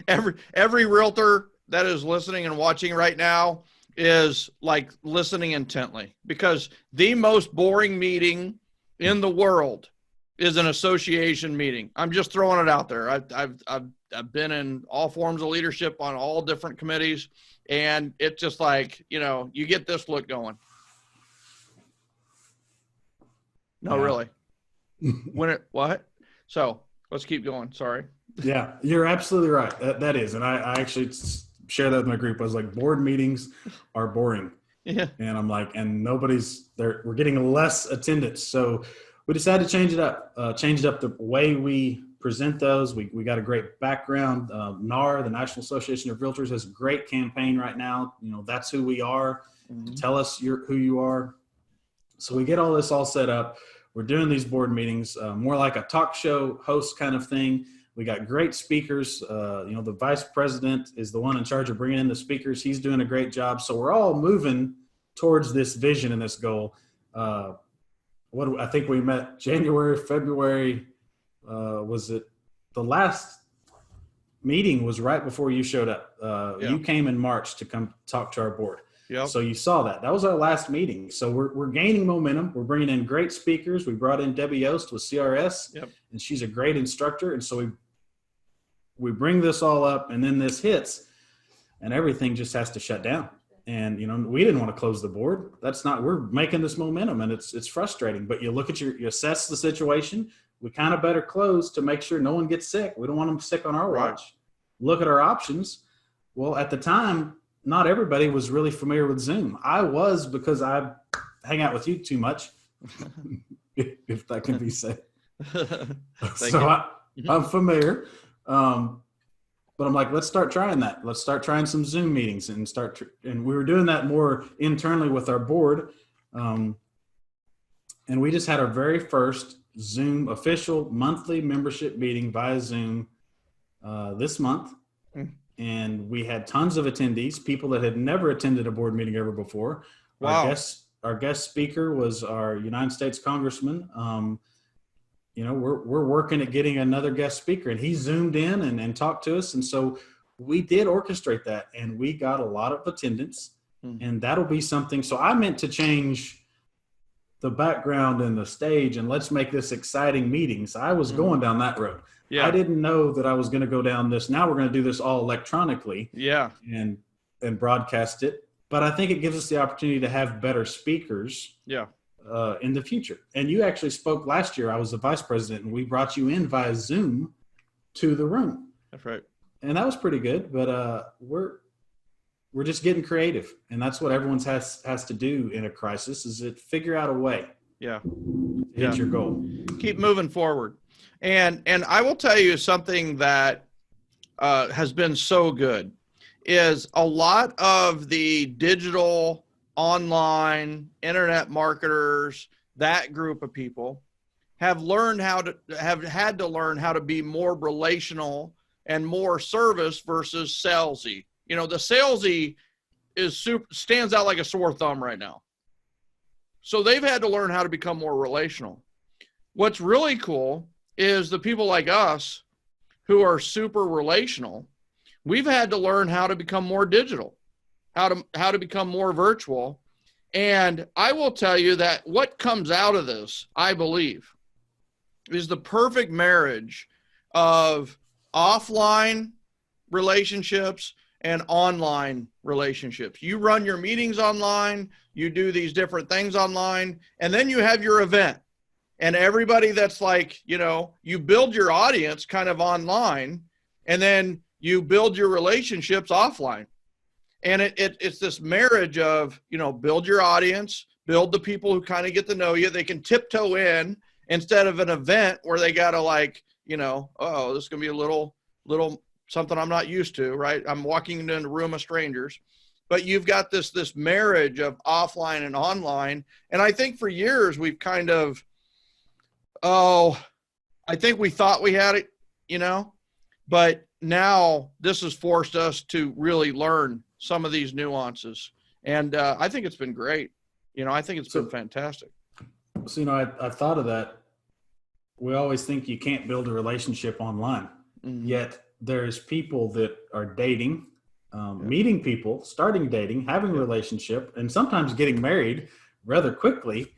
every realtor that is listening and watching right now is like listening intently, because the most boring meeting in the world is an association meeting. I'm just throwing it out there. I've been in all forms of leadership on all different committees, and it's just like, you get this look going. No, really. What? So let's keep going. Sorry. Yeah, you're absolutely right. That is. And I actually share that with my group. I was like, board meetings are boring. Yeah. And I'm like, and nobody's there. We're getting less attendance. So we decided to change it up the way we present those. We got a great background. NAR, the National Association of Realtors, has a great campaign right now. That's who we are. Tell us who you are. So we get all this all set up. We're doing these board meetings, more like a talk show host kind of thing. We got great speakers. The vice president is the one in charge of bringing in the speakers. He's doing a great job. So we're all moving towards this vision and this goal. I think we met January, February. Was it the last meeting was right before you showed up? You came in March to come talk to our board. Yep. So you saw that. That was our last meeting. So we're gaining momentum. We're bringing in great speakers. We brought in Debbie Yost with CRS, and she's a great instructor. And so we bring this all up, and then this hits, and everything just has to shut down. And, we didn't want to close the board. We're making this momentum, and it's frustrating. But you look at you assess the situation. We kind of better close to make sure no one gets sick. We don't want them sick on our watch. Look at our options. Well, at the time, not everybody was really familiar with Zoom. I was, because I hang out with you too much, if that can be said. So I'm familiar. But I'm like, let's start trying that. Let's start trying some Zoom meetings and and we were doing that more internally with our board. And we just had our very first Zoom official monthly membership meeting via Zoom this month. And we had tons of attendees, people that had never attended a board meeting ever before. Wow. Our guest speaker was our United States Congressman. We're working at getting another guest speaker, and he Zoomed in and talked to us. And so we did orchestrate that, and we got a lot of attendance, and that'll be something. So I meant to change the background and the stage, and let's make this exciting meetings. I was going down that road. Yeah. I didn't know that I was going to go down this. Now we're going to do this all electronically. Yeah. And broadcast it. But I think it gives us the opportunity to have better speakers. Yeah. In the future. And you actually spoke last year. I was the vice president, and we brought you in via Zoom to the room. That's right. And that was pretty good. But we're just getting creative, and that's what everyone has to do in a crisis, is figure out a way. Yeah. To hit your goal. Keep moving forward. And I will tell you something that has been so good is a lot of the digital, online, internet marketers, that group of people have had to learn how to be more relational and more service versus salesy. You know, the salesy stands out like a sore thumb right now. So they've had to learn how to become more relational. What's really cool is the people like us who are super relational. We've had to learn how to become more digital, how to become more virtual. And I will tell you that what comes out of this, I believe, is the perfect marriage of offline relationships and online relationships. You run your meetings online, you do these different things online, and then you have your event. And everybody that's like, you know, you build your audience kind of online, and then you build your relationships offline. And it's this marriage of, you know, build your audience, build the people who kind of get to know you. They can tiptoe in instead of an event where they got to, like, you know, oh, this is going to be a little something I'm not used to, right? I'm walking into a room of strangers. But you've got this marriage of offline and online. And I think for years we've kind of, I think we thought we had it, you know, but now this has forced us to really learn some of these nuances. And I think it's been great. You know, I think it's been fantastic. So, you know, I thought of that. We always think you can't build a relationship online, yet there's people that are dating, meeting people, starting dating, having a relationship, and sometimes getting married rather quickly,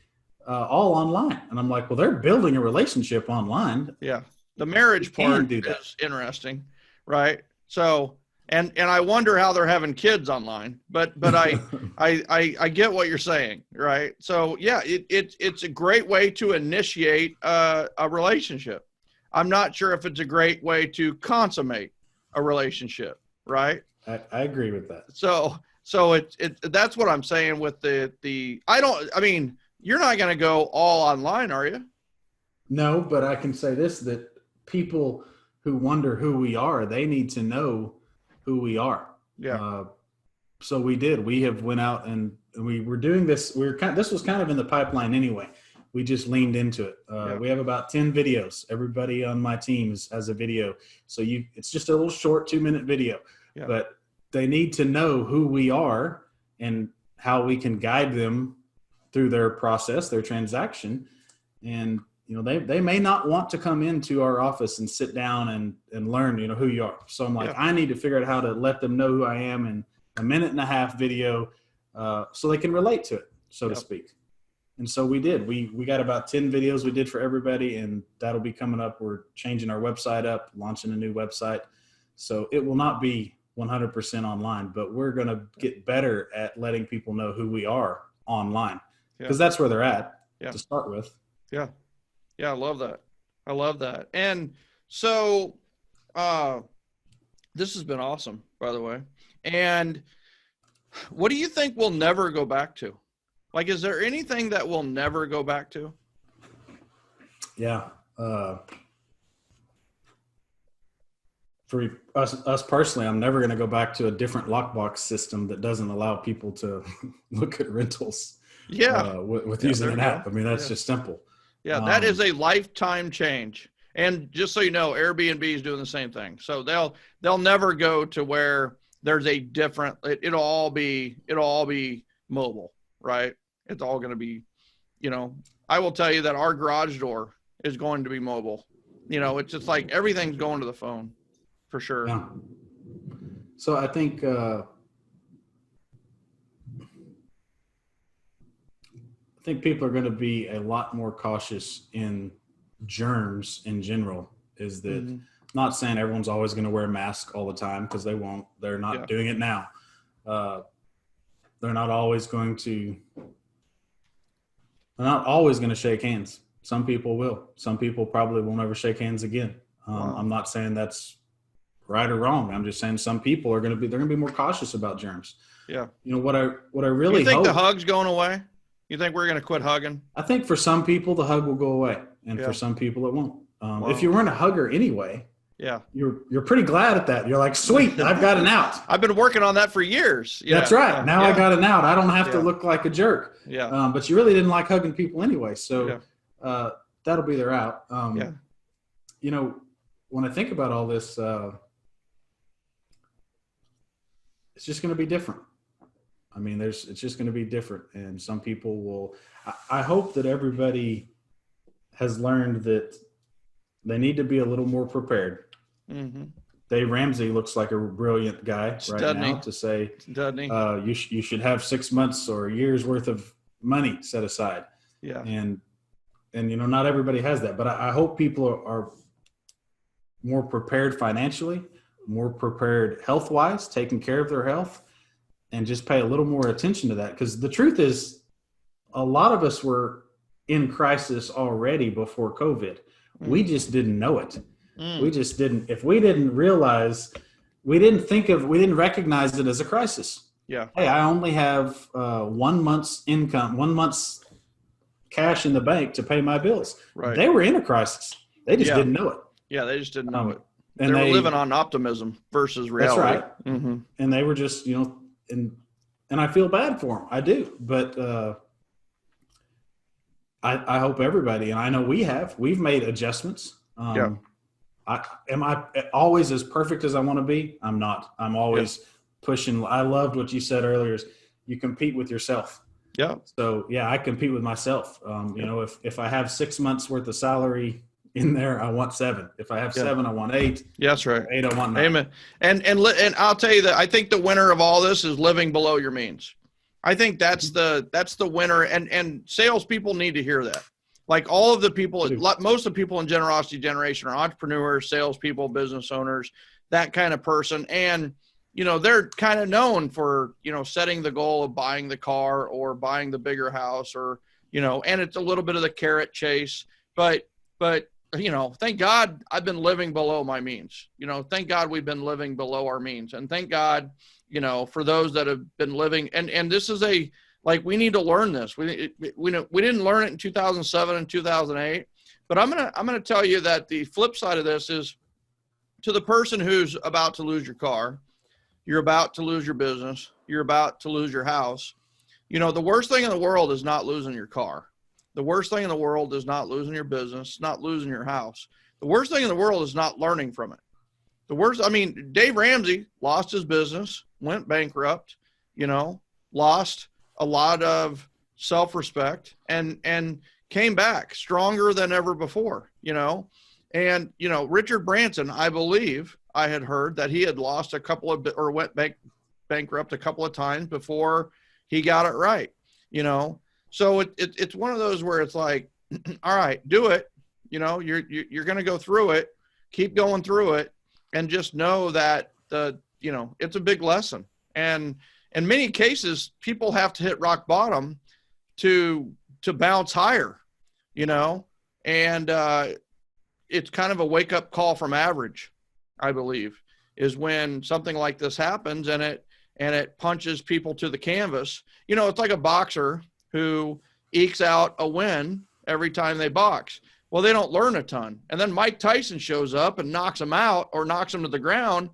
all online. And I'm like, well, they're building a relationship online. Yeah. The marriage part is interesting, right? So, and I wonder how they're having kids online, but I get what you're saying, right? So yeah, it's a great way to initiate a relationship. I'm not sure if it's a great way to consummate a relationship, right? I agree with that. So that's what I'm saying with I mean, you're not going to go all online, are you? No, but I can say this, that people who wonder who we are, they need to know who we are. Yeah. So we have went out and we were doing this. This was kind of in the pipeline anyway. We just leaned into it. We have about 10 videos. Everybody on my team has a video. So it's just a little short 2-minute video, but they need to know who we are and how we can guide them through their process, their transaction. And, you know, they may not want to come into our office and sit down and learn, you know, who you are. So I'm like, I need to figure out how to let them know who I am in a 1.5-minute video so they can relate to it, so to speak. And so we did. We got about 10 videos we did for everybody, and that'll be coming up. We're changing our website up, launching a new website. So it will not be 100% online, but we're going to get better at letting people know who we are online, because that's where they're at to start with. Yeah. Yeah. I love that. And so this has been awesome, by the way. And what do you think we'll never go back to? Like, is there anything that we'll never go back to? Yeah. For us personally, I'm never going to go back to a different lockbox system that doesn't allow people to look at rentals. With using an app. I mean, that's just simple. Yeah, that is a lifetime change. And just so you know, Airbnb is doing the same thing. So they'll never go to where there's a different. It'll all be mobile, right? It's all going to be, you know. I will tell you that our garage door is going to be mobile. You know, it's just like everything's going to the phone, for sure. Yeah. So I think. I think people are going to be a lot more cautious in germs in general. Is that not saying everyone's always going to wear a mask all the time, because they won't. They're not doing it now. They're not always going to. They're not always going to shake hands. Some people will. Some people probably will never shake hands again. I'm not saying that's right or wrong. I'm just saying some people are going to be. They're going to be more cautious about germs. Yeah. You know what I really. You think the hug's going away? You think we're going to quit hugging? I think for some people the hug will go away, and for some people it won't. If you weren't a hugger anyway, you're pretty glad at that. You're like, sweet, I've got an out. I've been working on that for years. That's right. Now I got an out. I don't have to look like a jerk. Yeah. But you really didn't like hugging people anyway, so that'll be their out. You know, when I think about all this, it's just going to be different. I mean, it's just going to be different. And some people will, I hope that everybody has learned that they need to be a little more prepared. Mm-hmm. Dave Ramsey looks like a brilliant guy right now to say, you should have 6 months or a year's worth of money set aside. Yeah. And not everybody has that, but I hope people are more prepared financially, more prepared health-wise, taking care of their health, and just pay a little more attention to that. Because the truth is, a lot of us were in crisis already before COVID. We just didn't know it. We just didn't. If we didn't realize, we didn't recognize it as a crisis. Yeah. Hey, I only have 1 month's income, 1 month's cash in the bank to pay my bills. Right. They were in a crisis. They just didn't know it. Yeah, they just didn't know it. And they were living on optimism versus reality. That's right. Mm-hmm. And they were just, and I feel bad for them. I do. But I hope everybody, and I know we've made adjustments. Am I always as perfect as I want to be? I'm not. I'm always pushing. I loved what you said earlier is you compete with yourself. Yeah. So I compete with myself. If I have 6 months worth of salary in there, I want 7. If I have 7, I want 8. Yeah, that's right. 8, I want 9. Amen. And I'll tell you that I think the winner of all this is living below your means. I think that's the winner, and salespeople need to hear that. Like all of the people, most of the people in Generosity Generation are entrepreneurs, salespeople, business owners, that kind of person. And, they're kind of known for, setting the goal of buying the car or buying the bigger house or, and it's a little bit of the carrot chase. But thank God I've been living below my means. Thank God we've been living below our means. And thank God, for those that have been living. And this is we need to learn this. We didn't learn it in 2007 and 2008, but I'm going to tell you that the flip side of this is to the person who's about to lose your car, you're about to lose your business, you're about to lose your house. The worst thing in the world is not losing your car. The worst thing in the world is not losing your business, not losing your house. The worst thing in the world is not learning from it. Dave Ramsey lost his business, went bankrupt, lost a lot of self-respect and came back stronger than ever before, and, Richard Branson, I believe I had heard that he had lost went bankrupt a couple of times before he got it right, So it's one of those where it's like, all right, do it. You're going to go through it, keep going through it, and just know that it's a big lesson. And in many cases, people have to hit rock bottom to bounce higher, and it's kind of a wake up call from average, I believe, is when something like this happens and it punches people to the canvas. It's like a boxer who ekes out a win every time they box. Well, they don't learn a ton. And then Mike Tyson shows up and knocks them out or knocks them to the ground.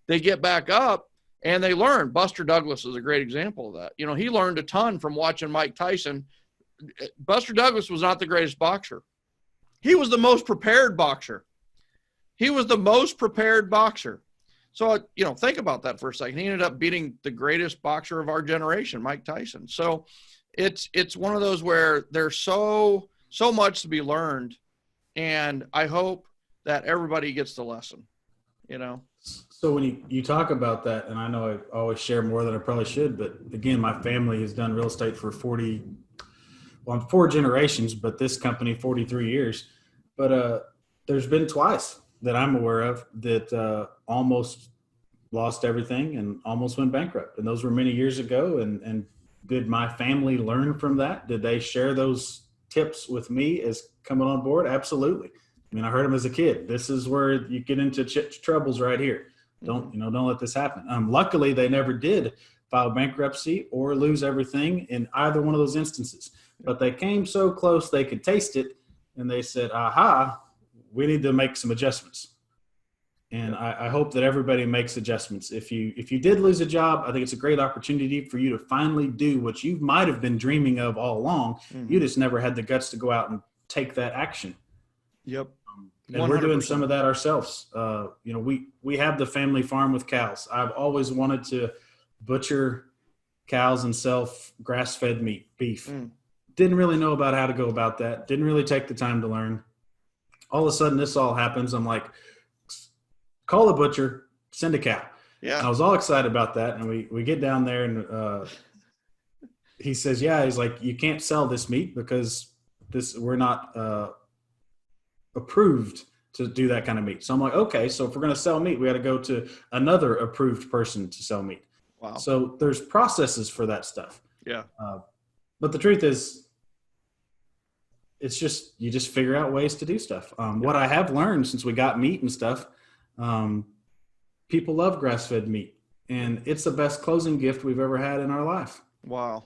They get back up and they learn. Buster Douglas is a great example of that. He learned a ton from watching Mike Tyson. Buster Douglas was not the greatest boxer. He was the most prepared boxer. So, think about that for a second. He ended up beating the greatest boxer of our generation, Mike Tyson. So it's one of those where there's so much to be learned. And I hope that everybody gets the lesson, So when you talk about that, and I know I always share more than I probably should, but again, my family has done real estate for 4 generations, but this company 43 years. But there's been twice that I'm aware of that almost lost everything and almost went bankrupt. And those were many years ago. And did my family learn from that? Did they share those tips with me as coming on board? Absolutely. I heard them as a kid. This is where you get into troubles right here. Don't let this happen. Luckily, they never did file bankruptcy or lose everything in either one of those instances. But they came so close they could taste it, and they said, aha, we need to make some adjustments. And I hope that everybody makes adjustments. If you did lose a job, I think it's a great opportunity for you to finally do what you might have been dreaming of all along. Mm-hmm. You just never had the guts to go out and take that action. Yep. And 100%. We're doing some of that ourselves. We have the family farm with cows. I've always wanted to butcher cows and sell grass-fed beef. Mm. Didn't really know about how to go about that. Didn't really take the time to learn. All of a sudden, this all happens. I'm like, call the butcher, send a cow. Yeah. And I was all excited about that. And we get down there, and he says, yeah, he's like, you can't sell this meat because we're not approved to do that kind of meat. So I'm like, okay, so if we're going to sell meat, we got to go to another approved person to sell meat. Wow. So there's processes for that stuff. Yeah. But the truth is, it's just, you just figure out ways to do stuff. What I have learned since we got meat and stuff, people love grass-fed meat, and it's the best closing gift we've ever had in our life. Wow.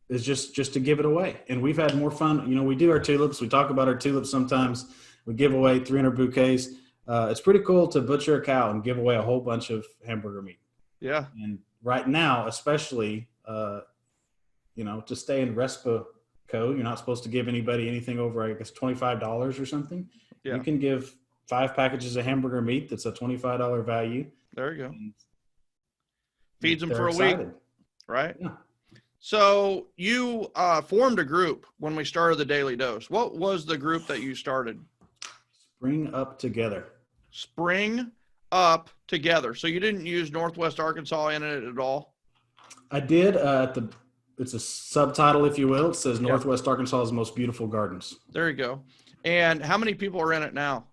Is just to give it away. And we've had more fun. You know, we do our tulips. We talk about our tulips sometimes. We give away 300 bouquets. It's pretty cool to butcher a cow and give away a whole bunch of hamburger meat. Yeah. And right now, especially, you know, to stay in RESPA code, you're not supposed to give anybody anything over, I guess, $25 or something. Yeah. You can give 5 packages of hamburger meat. That's a $25 value. There you go. And feeds them they're for a excited. week. Right. Yeah. So you formed a group when we started the Daily Dose. What was the group that you started? Spring Up Together. Spring Up Together. So you didn't use Northwest Arkansas in it at all? I did. It's a subtitle, if you will. It says Northwest Arkansas's most beautiful gardens. There you go. And how many people are in it now?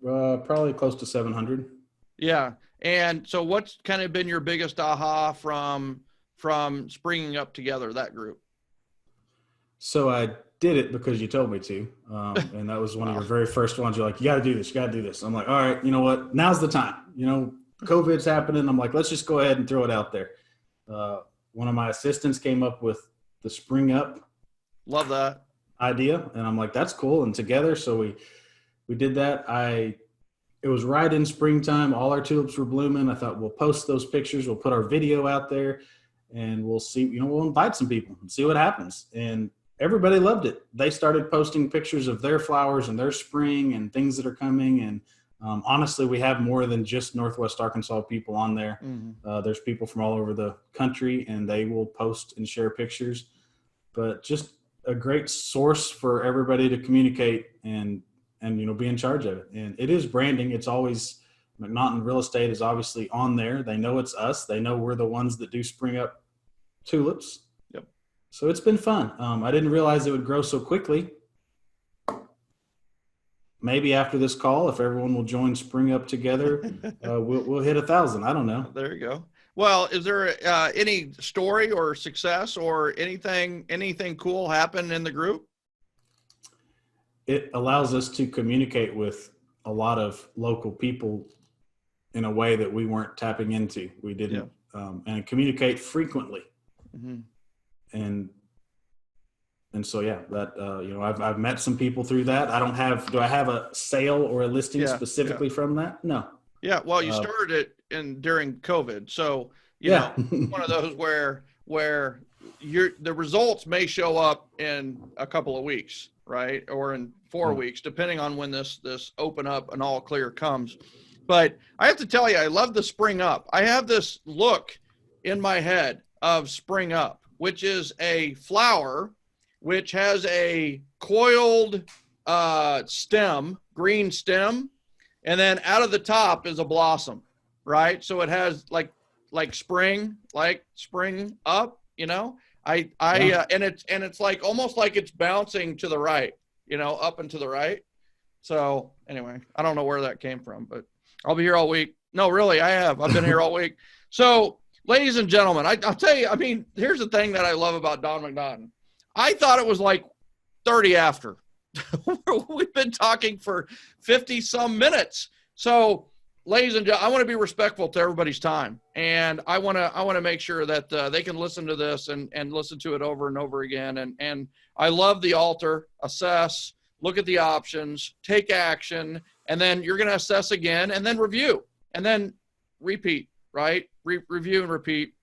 Probably close to 700. Yeah. And so what's kind of been your biggest aha from springing up together, that group? So I did it because you told me to. And that was one of your very first ones. You're like, you got to do this. You got to do this. I'm like, all right, you know what? Now's the time. You know, COVID's happening. I'm like, let's just go ahead and throw it out there. One of my assistants came up with the Spring Up. Love that idea. And I'm like, that's cool. And together. So we did that. It was right in springtime. All our tulips were blooming. I thought, we'll post those pictures. We'll put our video out there, and we'll see, you know, we'll invite some people and see what happens. And everybody loved it. They started posting pictures of their flowers and their spring and things that are coming. And honestly, we have more than just Northwest Arkansas people on there. Mm-hmm. There's people from all over the country, and they will post and share pictures. But just a great source for everybody to communicate and you know, be in charge of it. And it is branding. It's always, McNaughton Real Estate is obviously on there. They know it's us. They know we're the ones that do Spring Up tulips. Yep. So it's been fun. I didn't realize it would grow so quickly. Maybe after this call, if everyone will join Spring Up Together, we'll hit 1,000. I don't know. There you go. Well, is there any story or success or anything cool happen in the group? It allows us to communicate with a lot of local people in a way that we weren't tapping into. We didn't, and communicate frequently. Mm-hmm. And so, yeah, that, you know, I've met some people through that. Do I have a sale or a listing specifically from that? No. Yeah. Well, you started it during COVID. So, you know, one of those where the results may show up in a couple of weeks, right? Or in 4 weeks, depending on when this open up and all clear comes. But I have to tell you, I love the Spring Up. I have this look in my head of Spring Up, which is a flower, which has a coiled stem, green stem, and then out of the top is a blossom, right? So it has like spring up, you know. And it's like almost like it's bouncing to the right, you know, up and to the right. So anyway, I don't know where that came from, but I'll be here all week. No, really, I've been here all week. So, ladies and gentlemen, I'll tell you, I mean, here's the thing that I love about Don McNaughton. I thought it was like 30 after. We've been talking for 50 some minutes. So, ladies and gentlemen, I want to be respectful to everybody's time, and I want to make sure that they can listen to this and listen to it over and over again. And I love the altar, assess, look at the options, take action, and then you're going to assess again, and then review, and then repeat, right? Review and repeat.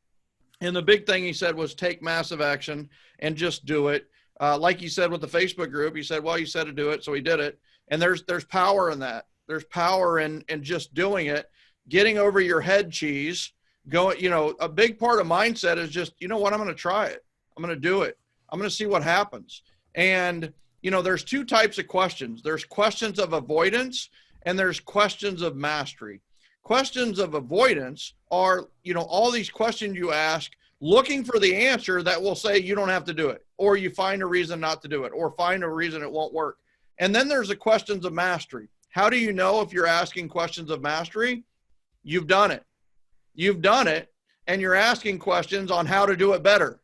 And the big thing he said was take massive action and just do it. Like he said with the Facebook group, he said, well, you said to do it, so he did it. And there's power in that. There's power in just doing it, getting over your head cheese, A big part of mindset is just, you know what, I'm going to try it. I'm going to do it. I'm going to see what happens. And, there's two types of questions. There's questions of avoidance and there's questions of mastery. Questions of avoidance are, all these questions you ask looking for the answer that will say you don't have to do it, or you find a reason not to do it, or find a reason it won't work. And then there's the questions of mastery. How do you know if you're asking questions of mastery? You've done it. You've done it, and you're asking questions on how to do it better.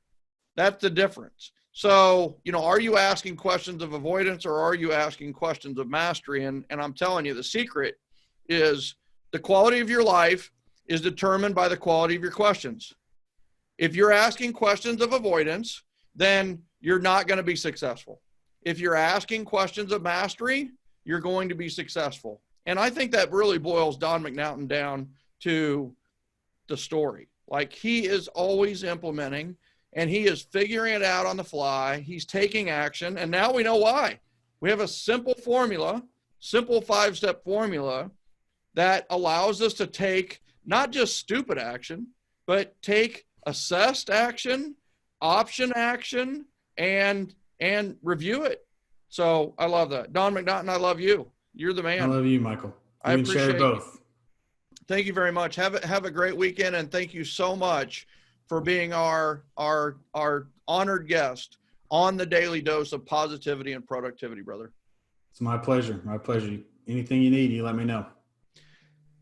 That's the difference. So, are you asking questions of avoidance or are you asking questions of mastery? And I'm telling you, the secret is the quality of your life is determined by the quality of your questions. If you're asking questions of avoidance, then you're not going to be successful. If you're asking questions of mastery, you're going to be successful. And I think that really boils Don McNaughton down to the story. Like, he is always implementing and he is figuring it out on the fly. He's taking action. And now we know why. We have a simple formula, simple 5-step formula that allows us to take not just stupid action, but take assessed action, option action, and review it. So I love that. Don McNaughton, I love you. You're the man. I love you, Michael. I appreciate share both. Thank you very much. Have a great weekend, and thank you so much for being our honored guest on the Daily Dose of Positivity and Productivity, brother. It's my pleasure. My pleasure. Anything you need, you let me know.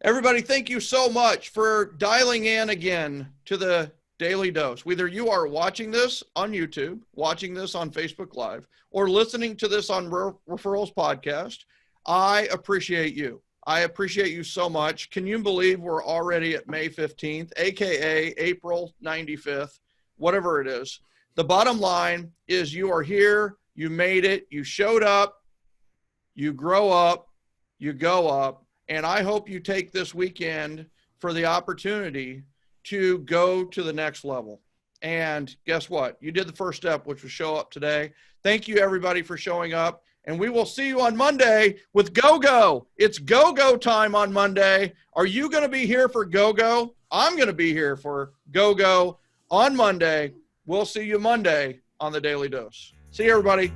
Everybody, thank you so much for dialing in again to the Daily Dose. Whether you are watching this on YouTube, watching this on Facebook Live, or listening to this on Referrals Podcast, I appreciate you. I appreciate you so much. Can you believe we're already at May 15th, AKA April 95th, whatever it is? The bottom line is you are here, you made it, you showed up, you grow up, you go up, and I hope you take this weekend for the opportunity to go to the next level. And guess what? You did the first step, which was show up today. Thank you, everybody, for showing up. And we will see you on Monday with Go-Go. It's Go-Go time on Monday. Are you going to be here for Go-Go? I'm going to be here for Go-Go on Monday. We'll see you Monday on the Daily Dose. See you, everybody.